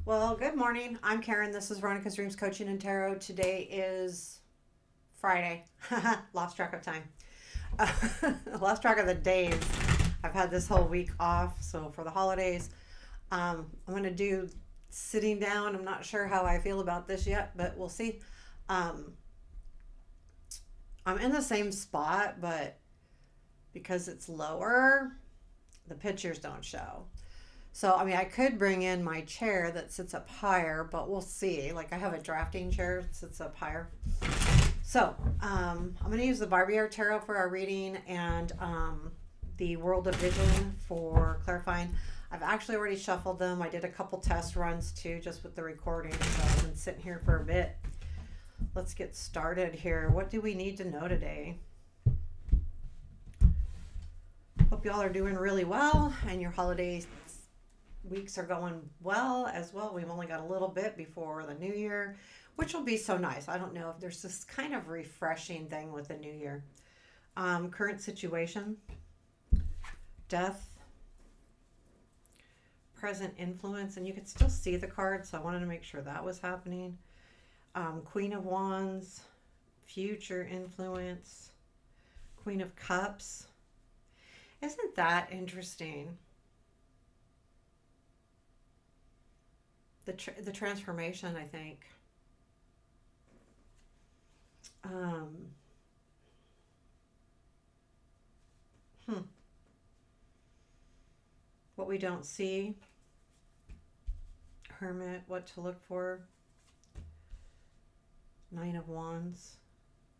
Well, good morning. I'm Karen. This is Veronica's Dreams Coaching and Tarot. Today is Friday. Lost track of time. Lost track of the days. I've had this whole week off, so for the holidays, I'm going to do sitting down. I'm not sure how I feel about this yet, but we'll see. Um, I'm in the same spot, but because it's lower, the pictures don't show. So, I mean, I could bring in my chair that sits up higher, but we'll see. Like, I have a drafting chair that sits up higher. So, I'm going to use the Barbieri Tarot for our reading and the World of Vision for clarifying. I've actually already shuffled them. I did a couple test runs too, just with the recording. So, I've been sitting here for a bit. Let's get started here. What do we need to know today? Hope y'all are doing really well and your holiday weeks are going well as well. We've only got a little bit before the new year, which will be so nice. I don't know if there's this kind of refreshing thing with the new year. Current situation, death, present influence, and you could still see the card, so I wanted to make sure that was happening. Queen of Wands, future influence, Queen of Cups. Isn't that interesting? The transformation, I think. Um, hmm. What we don't see. Hermit, what to look for. Nine of Wands.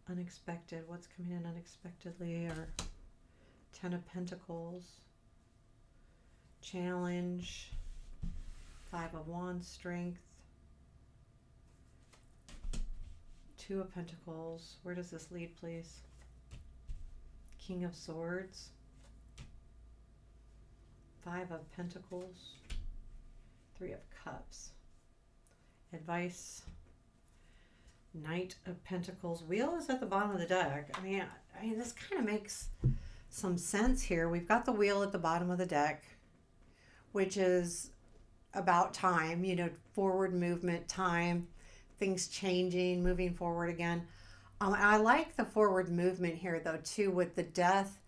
Unexpected, what's coming in unexpectedly. Or Ten of Pentacles. Challenge. Five of Wands, strength. Two of Pentacles. Where does this lead, please? King of Swords. Five of Pentacles. Three of Cups. Advice. Knight of Pentacles. Wheel is at the bottom of the deck. I mean, this kind of makes some sense here. We've got the wheel at the bottom of the deck, which is about time, forward movement, time, things changing, moving forward again. I like the forward movement here, though, too, with the death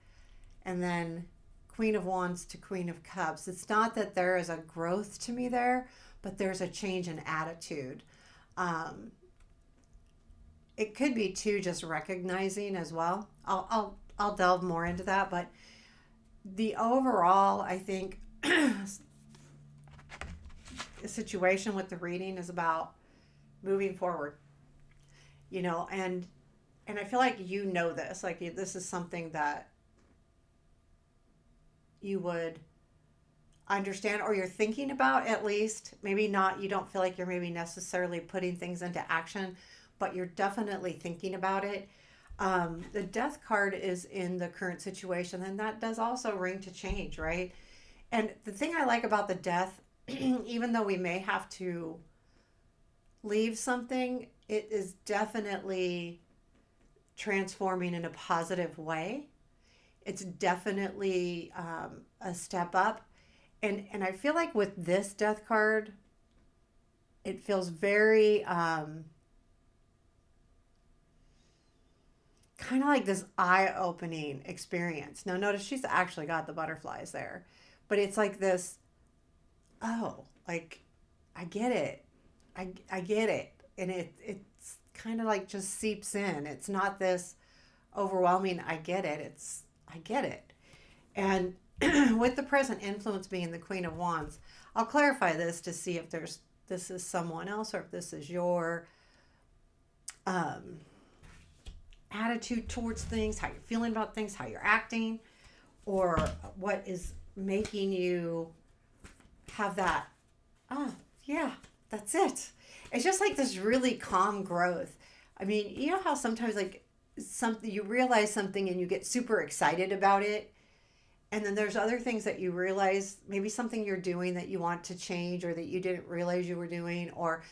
and then Queen of Wands to Queen of Cups. It's not that there is a growth to me there, but there's a change in attitude. It could be, too, just recognizing as well. I'll delve more into that, but the overall, I think, situation with the reading is about moving forward, and I feel like this, like this is something that you would understand or you're thinking about, at least. Maybe not, you don't feel like you're maybe necessarily putting things into action, but you're definitely thinking about it. The death card is in the current situation, and that does also ring to change, right? And the thing I like about the death, even though we may have to leave something, it is definitely transforming in a positive way. It's definitely a step up. And I feel like with this death card, it feels very kind of like this eye-opening experience. Now notice she's actually got the butterflies there. But it's like this, oh, like, I get it. I get it. And it's kind of like just seeps in. It's not this overwhelming, I get it. It's, I get it. And with the present influence being the Queen of Wands, I'll clarify this to see if this is someone else or if this is your attitude towards things, how you're feeling about things, how you're acting, or what is making you have that, oh, yeah, that's it. It's just like this really calm growth. I mean, you know how sometimes like something, you realize something and you get super excited about it, and then there's other things that you realize, maybe something you're doing that you want to change or that you didn't realize you were doing, or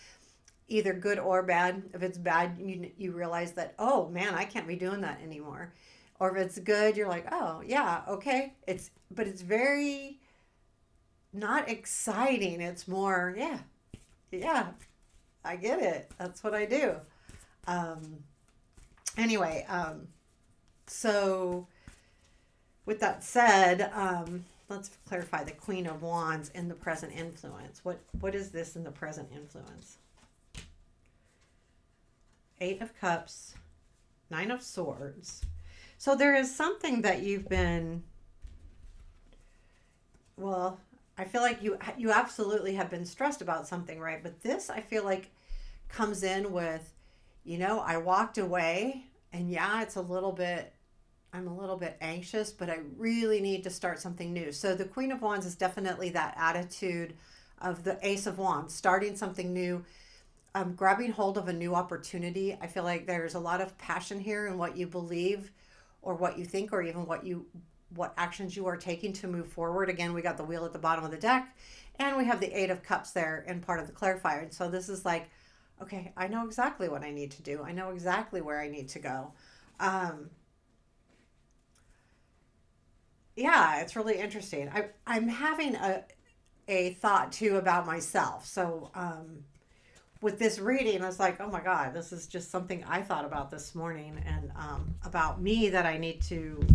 either good or bad. If it's bad, you realize that, oh man, I can't be doing that anymore. Or if it's good, you're like, oh yeah, okay. But it's very not exciting. It's more, yeah, Yeah, I get it. That's what I do. Um, anyway, so with that said, let's clarify the Queen of Wands in the present influence. What is this in the present influence? Eight of Cups, Nine of Swords. So there is something that you've been, well, I feel like you absolutely have been stressed about something, right? But this I feel like comes in with, I walked away and yeah, it's a little bit, I'm a little bit anxious, but I really need to start something new. So the Queen of Wands is definitely that attitude of the Ace of Wands, starting something new, grabbing hold of a new opportunity. I feel like there's a lot of passion here in what you believe or what you think or even what actions you are taking to move forward. Again, we got the wheel at the bottom of the deck and we have the Eight of Cups there in part of the clarifier. And so this is like, okay, I know exactly what I need to do. I know exactly where I need to go. Um, yeah, it's really interesting. I'm having a thought too about myself. So with this reading, I was like, oh my God, this is just something I thought about this morning and about me that I need to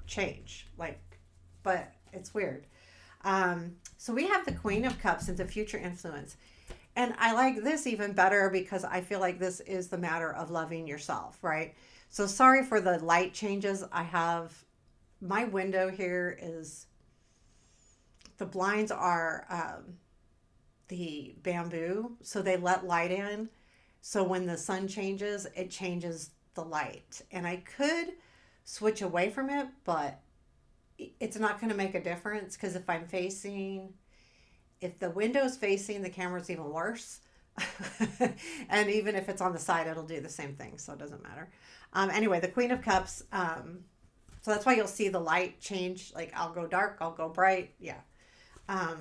change. Like, but it's weird. So we have the Queen of Cups into future influence. And I like this even better because I feel like this is the matter of loving yourself, right? So sorry for the light changes. I have my window here is the blinds are the bamboo, so they let light in. So when the sun changes, it changes the light. And I could switch away from it, but it's not going to make a difference because if the window's facing, the camera's even worse. And even if it's on the side, it'll do the same thing. So it doesn't matter. Anyway, the Queen of Cups. So that's why you'll see the light change. Like I'll go dark, I'll go bright. Yeah. Um,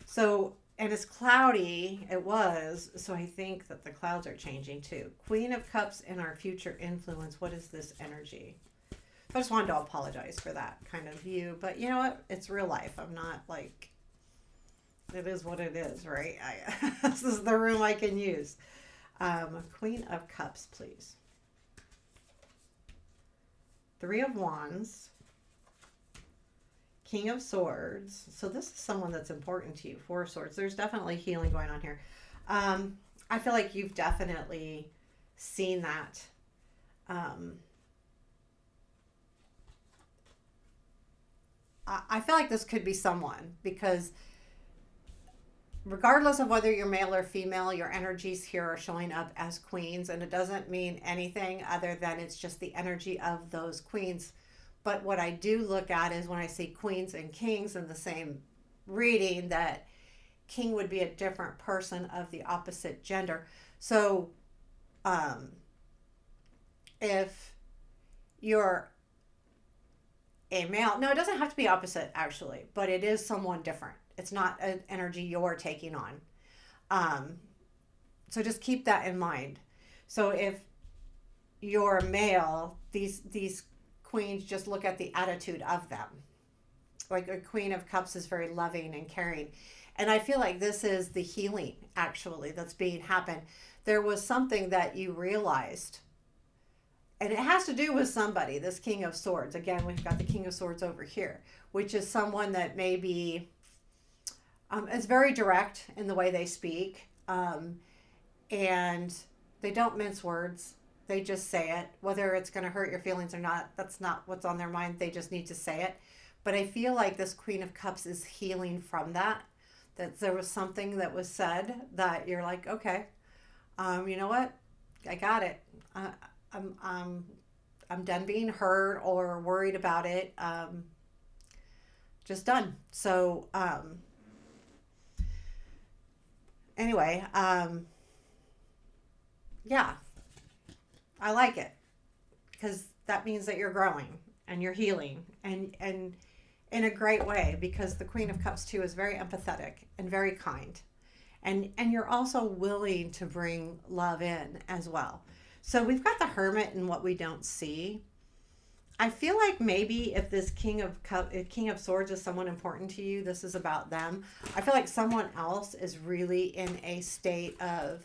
so, and it's cloudy. It was. So I think that the clouds are changing too. Queen of Cups in our future influence. What is this energy? I just wanted to apologize for that kind of view. But you know what? It's real life. I'm not like, it is what it is, right? This is the room I can use. Queen of Cups, please. Three of Wands. King of Swords. So this is someone that's important to you. Four of Swords. There's definitely healing going on here. I feel like you've definitely seen that. I feel like this could be someone because regardless of whether you're male or female, your energies here are showing up as queens, and it doesn't mean anything other than it's just the energy of those queens. But what I do look at is when I see queens and kings in the same reading, that king would be a different person of the opposite gender. So um, if you're a male, no, it doesn't have to be opposite actually, but it is someone different. It's not an energy you're taking on. Um, so just keep that in mind. So if you're a male, these queens just look at the attitude of them. Like a Queen of Cups is very loving and caring. And I feel like this is the healing actually that's being happened. There was something that you realized, and it has to do with somebody, this King of Swords. Again, we've got the King of Swords over here, which is someone that maybe is very direct in the way they speak. And they don't mince words. They just say it. Whether it's going to hurt your feelings or not, that's not what's on their mind. They just need to say it. But I feel like this Queen of Cups is healing from that. That there was something that was said that you're like, okay, you know what? I got it. I'm, um, I'm done being hurt or worried about it. Just done. So, anyway, yeah, I like it because that means that you're growing and you're healing and in a great way because the Queen of Cups too is very empathetic and very kind. And you're also willing to bring love in as well. So we've got the Hermit and what we don't see. I feel like maybe if this King of Swords is someone important to you, this is about them. I feel like someone else is really in a state of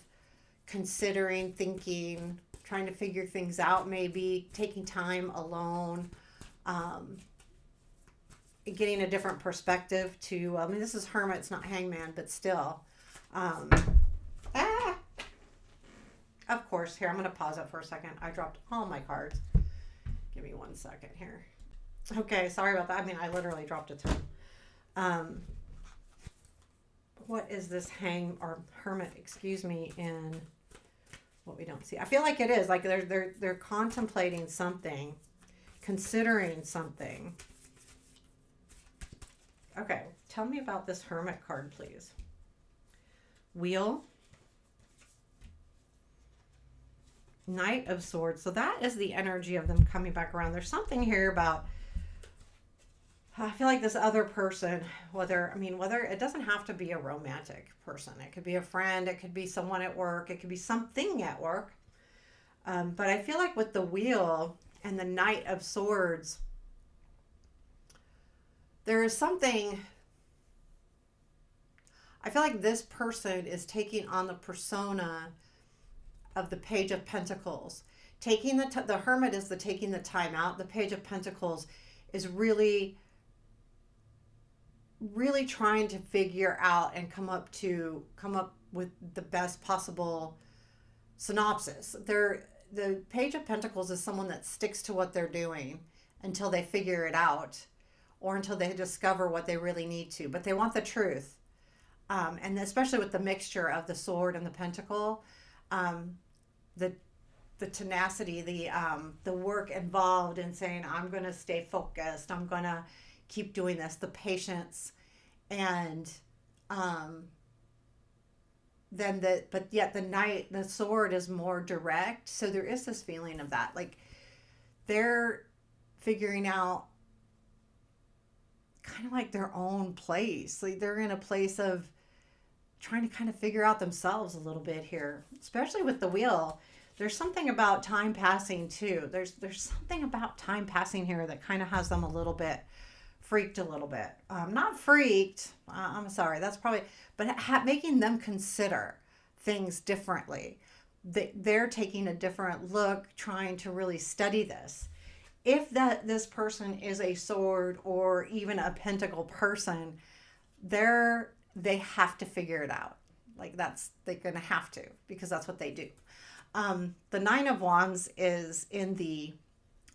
considering, thinking, trying to figure things out, maybe taking time alone, um, getting a different perspective to, I mean, this is Hermit, it's not Hangman, but still. Um, ah, of course, here, I'm going to pause it for a second. I dropped all my cards. Give me 1 second here. Okay, sorry about that. I mean, I literally dropped a ton. Um, what is this Hermit, excuse me, in what we don't see? I feel like it is like they're contemplating something, considering something. Okay, tell me about this Hermit card, please. Wheel. Knight of Swords. So that is the energy of them coming back around. There's something here about, I feel like this other person, whether it doesn't have to be a romantic person. It could be a friend. It could be someone at work. It could be something at work. But I feel like with the Wheel and the Knight of Swords, there is something, I feel like this person is taking on the persona of the Page of Pentacles. Taking the Hermit is the taking the time out. The Page of Pentacles is really trying to figure out and come up with the best possible synopsis. The Page of Pentacles is someone that sticks to what they're doing until they figure it out or until they discover what they really need to. But they want the truth. And especially with the mixture of the sword and the pentacle, the tenacity, the work involved in saying, I'm going to stay focused. I'm going to keep doing this, the patience. And but yet the sword is more direct. So there is this feeling of that. Like they're figuring out kind of like their own place. Like they're in a place of trying to kind of figure out themselves a little bit here, especially with the Wheel. There's something about time passing too. There's something about time passing here that kind of has them a little bit freaked a little bit. Not freaked. I'm sorry. That's probably, but making them consider things differently. They're taking a different look, trying to really study this. If this person is a sword or even a pentacle person, they have to figure it out. Like they're going to have to, because that's what they do. The Nine of Wands is in the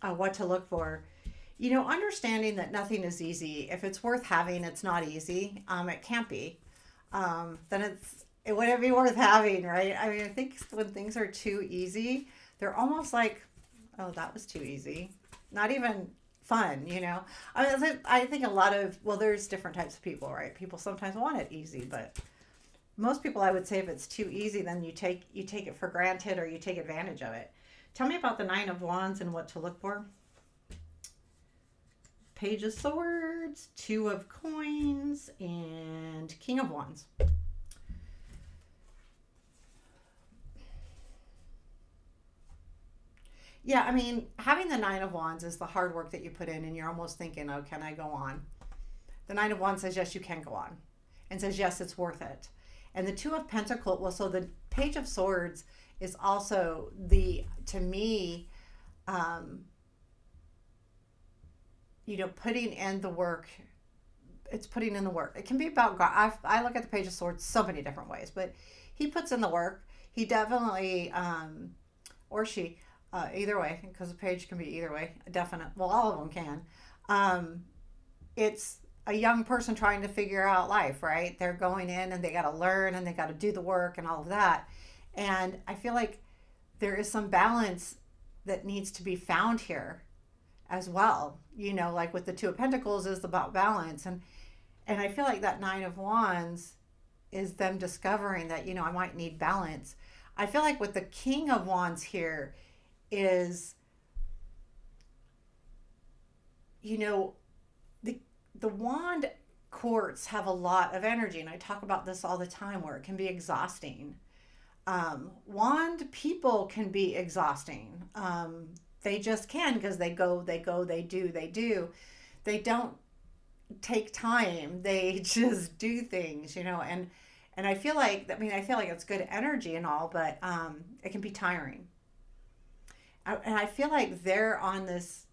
what to look for. Understanding that nothing is easy. If it's worth having, it's not easy. It can't be. Then it wouldn't be worth having, right? I mean, I think when things are too easy, they're almost like, oh, that was too easy. Not even fun, I think there's different types of people, right? People sometimes want it easy, but most people, I would say, if it's too easy, then you take it for granted or you take advantage of it. Tell me about the Nine of Wands and what to look for. Page of Swords, Two of Coins, and King of Wands. Yeah, I mean, having the Nine of Wands is the hard work that you put in, and you're almost thinking, oh, can I go on? The Nine of Wands says, yes, you can go on, and says, yes, it's worth it. And the Two of Pentacles, well, so the Page of Swords is also to me, putting in the work. It's putting in the work. It can be about God. I look at the Page of Swords so many different ways, but he puts in the work. He definitely, or she, either way, because the page can be either way. Definite. Well, all of them can. It's a young person trying to figure out life, right? They're going in and they got to learn and they got to do the work and all of that. And I feel like there is some balance that needs to be found here as well. Like with the Two of Pentacles is about balance. And I feel like that Nine of Wands is them discovering that, I might need balance. I feel like with the King of Wands here is, the wand courts have a lot of energy, and I talk about this all the time, where it can be exhausting. Wand people can be exhausting. they just can because they do, they do. They don't take time. They just do things, and I feel like, I feel like it's good energy and all, but it can be tiring. And I feel like they're on this,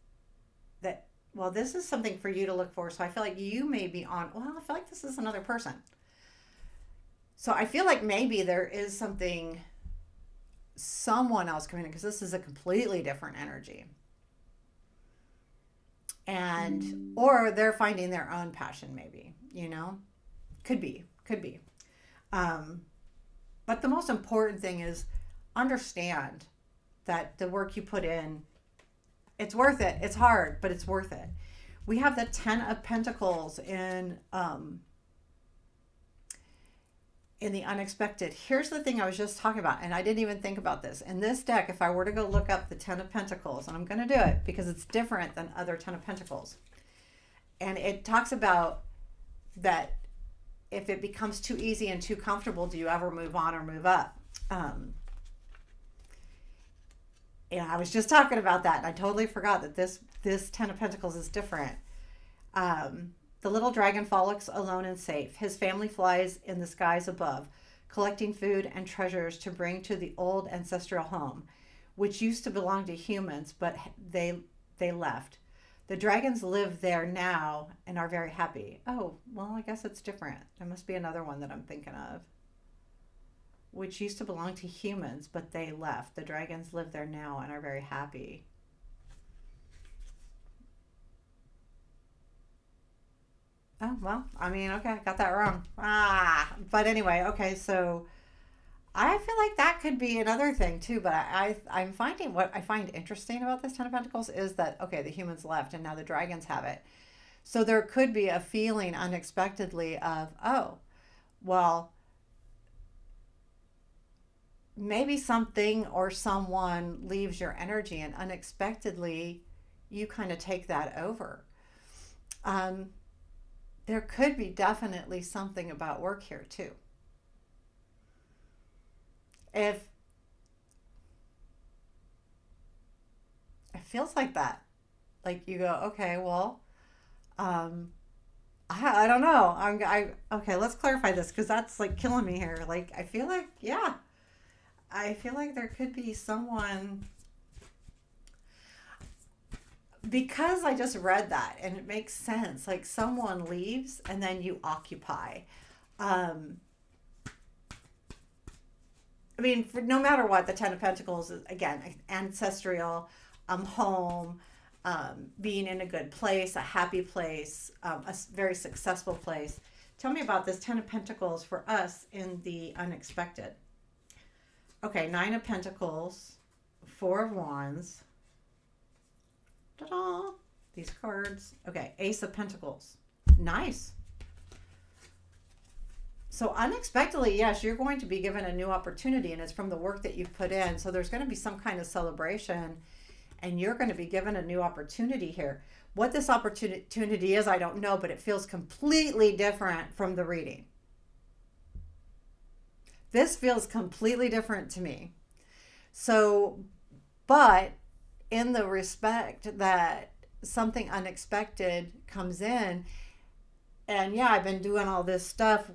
that, well, this is something for you to look for. So I feel like you may be on, well, I feel like this is another person. So I feel like maybe there is something, someone else coming in, because this is a completely different energy. And, or they're finding their own passion, maybe, could be. Um, but the most important thing is understand that the work you put in, it's worth it. It's hard, but it's worth it. We have the 10 of Pentacles in the unexpected. Here's the thing I was just talking about, and I didn't even think about this. In this deck, if I were to go look up the 10 of Pentacles, and I'm going to do it because it's different than other 10 of Pentacles. And it talks about that if it becomes too easy and too comfortable, do you ever move on or move up? Yeah, I was just talking about that, and I totally forgot that this 10 of Pentacles is different. The little dragon frolics alone and safe. His family flies in the skies above, collecting food and treasures to bring to the old ancestral home, which used to belong to humans, but they left. The dragons live there now and are very happy. Oh, well, I guess it's different. There must be another one that I'm thinking of. Which used to belong to humans, but they left. The dragons live there now and are very happy. Oh, well, okay, I got that wrong. But anyway, okay, so I feel like that could be another thing too, but I'm finding, what I find interesting about this 10 of Pentacles is that, okay, the humans left and now the dragons have it. So there could be a feeling unexpectedly of, oh, well, maybe something or someone leaves your energy and unexpectedly you kind of take that over. There could be definitely something about work here too. If it feels like that, like you go, okay, well, um, I don't know. Okay, let's clarify this because that's like killing me here. Like, I feel like, yeah, I feel like there could be someone, because I just read that and it makes sense. Like someone leaves and then you occupy. For no matter what, the 10 of Pentacles is, again, ancestral, home, being in a good place, a happy place, a very successful place. Tell me about this 10 of Pentacles for us in the unexpected. Okay, 9 of Pentacles, 4 of Wands. Ta-da! These cards. Okay, Ace of Pentacles. Nice. So unexpectedly, yes, you're going to be given a new opportunity, and it's from the work that you've put in. So there's going to be some kind of celebration, and you're going to be given a new opportunity here. What this opportunity is, I don't know, but it feels completely different from the reading. This feels completely different to me. So, but in the respect that something unexpected comes in, and yeah, I've been doing all this stuff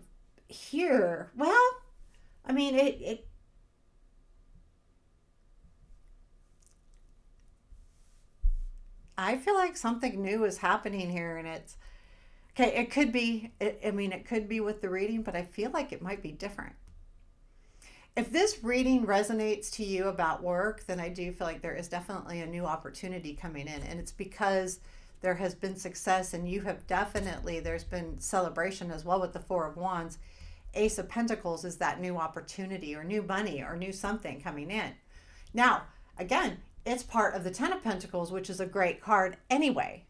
here. Well, it I feel like something new is happening here, and it's okay. It could be, it could be with the reading, but I feel like it might be different. If this reading resonates to you about work, then I do feel like there is definitely a new opportunity coming in, and it's because there has been success, and you have definitely, there's been celebration as well with the 4 of Wands. Ace of Pentacles is that new opportunity or new money or new something coming in. Now, again, it's part of the 10 of Pentacles, which is a great card anyway.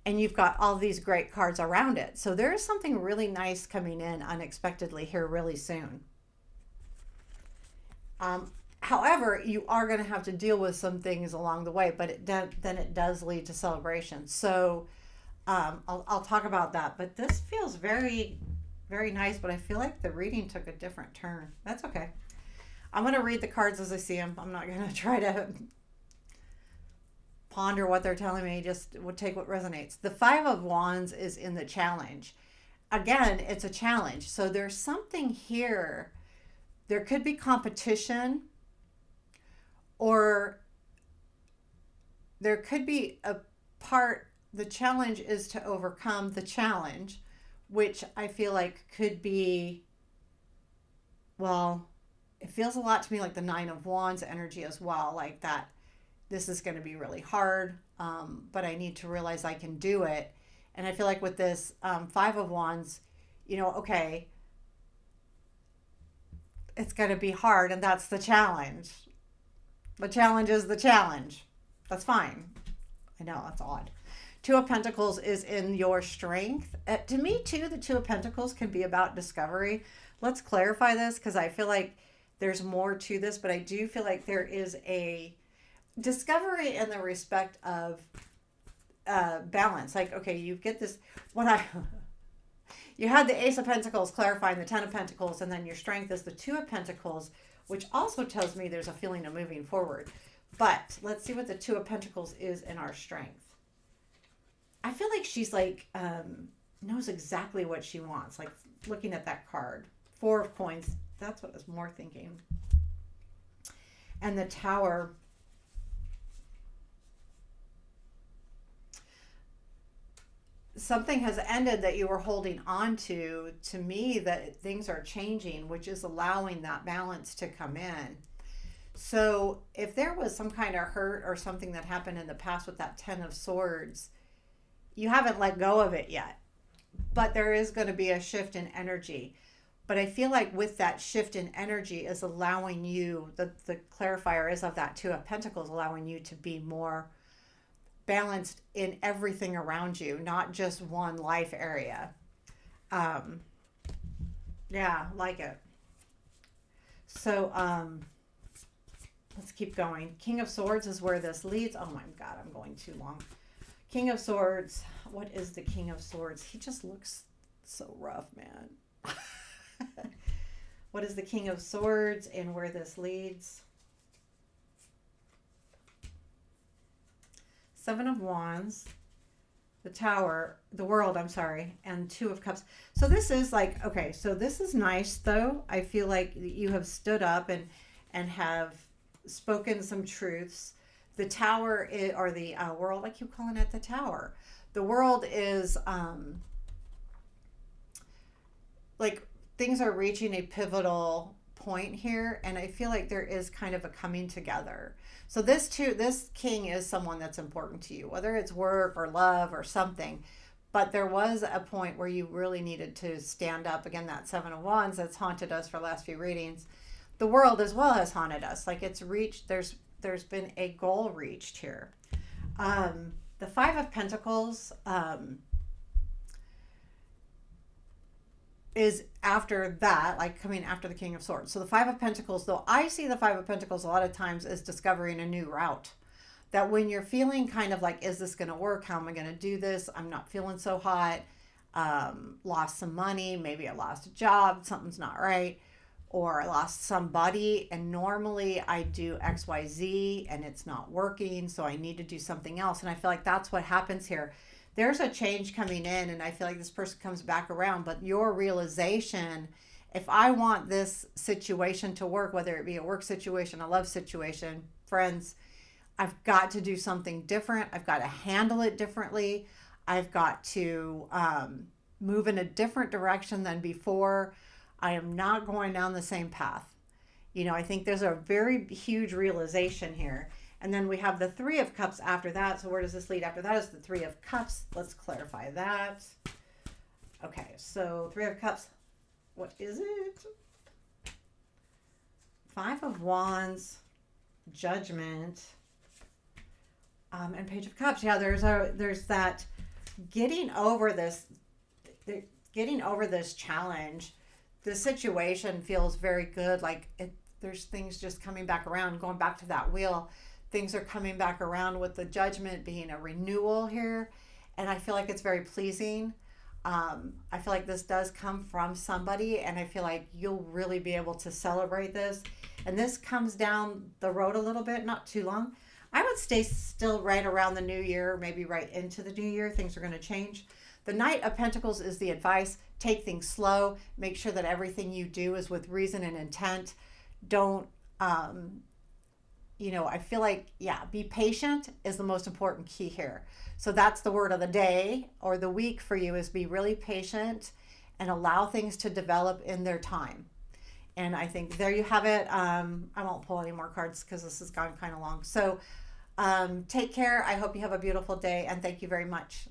And you've got all these great cards around it. So there is something really nice coming in unexpectedly here really soon. However, you are going to have to deal with some things along the way, but then it does lead to celebration. So I'll talk about that. But this feels very, very nice, but I feel like the reading took a different turn. That's okay. I'm going to read the cards as I see them. I'm not going to try to ponder what they're telling me, just would take what resonates. The Five of Wands is in the challenge. Again, it's a challenge. So there's something here. There could be competition, or there could be a part, the challenge is to overcome the challenge, which I feel like could be, well, it feels a lot to me like the Nine of Wands energy as well, like that this is going to be really hard, but I need to realize I can do it. And I feel like with this Five of Wands, okay, it's going to be hard, and that's the challenge. The challenge is the challenge. That's fine. I know, that's odd. Two of Pentacles is in your strength. To me, too, the Two of Pentacles can be about discovery. Let's clarify this, because I feel like there's more to this, but I do feel like there is a discovery in the respect of balance. Like, okay, you get this, you had the Ace of Pentacles clarifying the Ten of Pentacles, and then your strength is the Two of Pentacles, which also tells me there's a feeling of moving forward. But let's see what the Two of Pentacles is in our strength. I feel like she's like, knows exactly what she wants. Like looking at that card. Four of Coins. That's what I was more thinking. And the Tower. Something has ended that you were holding on to me, that things are changing, which is allowing that balance to come in. So if there was some kind of hurt or something that happened in the past with that Ten of Swords, you haven't let go of it yet, but there is going to be a shift in energy. But I feel like with that shift in energy is allowing you, the clarifier is of that Two of Pentacles, allowing you to be more balanced in everything around you, not just one life area. Yeah, like it. So let's keep going. King of Swords is where this leads. Oh my God, I'm going too long. King of Swords. What is the King of Swords? He just looks so rough, man. What is the King of Swords and where this leads? Seven of Wands, the Tower, the World, I'm sorry, and Two of Cups. So this is like, okay, so this is nice though. I feel like you have stood up and have spoken some truths. The Tower is, or the World, I keep calling it the Tower. The World is like things are reaching a pivotal point here, and I feel like there is kind of a coming together. So this king is someone that's important to you, whether it's work or love or something. But there was a point where you really needed to stand up. Again, that Seven of Wands that's haunted us for the last few readings. The World as well has haunted us. Like it's reached, there's been a goal reached here. The Five of Pentacles is after that, like coming after the King of Swords. So the Five of Pentacles, though I see the Five of Pentacles a lot of times as discovering a new route. That when you're feeling kind of like, is this going to work? How am I going to do this? I'm not feeling so hot. Lost some money. Maybe I lost a job. Something's not right. Or I lost somebody. And normally I do XYZ and it's not working. So I need to do something else. And I feel like that's what happens here. There's a change coming in, and I feel like this person comes back around, but your realization, if I want this situation to work, whether it be a work situation, a love situation, friends, I've got to do something different. I've got to handle it differently. I've got to move in a different direction than before. I am not going down the same path. I think there's a very huge realization here. And then we have the Three of Cups after that. So where does this lead after that? Is the Three of Cups. Let's clarify that. Okay, so Three of Cups. What is it? Five of Wands, Judgment, and Page of Cups. Yeah, there's that getting over this challenge. The situation feels very good. Like there's things just coming back around, going back to that wheel. Things are coming back around with the Judgment being a renewal here. And I feel like it's very pleasing. I feel like this does come from somebody, and I feel like you'll really be able to celebrate this. And this comes down the road a little bit, not too long. I would stay still right around the new year, maybe right into the new year. Things are going to change. The Knight of Pentacles is the advice. Take things slow. Make sure that everything you do is with reason and intent. Don't, um, I feel like, yeah, be patient is the most important key here. So that's the word of the day or the week for you is be really patient and allow things to develop in their time. And I think there you have it. I won't pull any more cards because this has gone kind of long. So take care. I hope you have a beautiful day and thank you very much.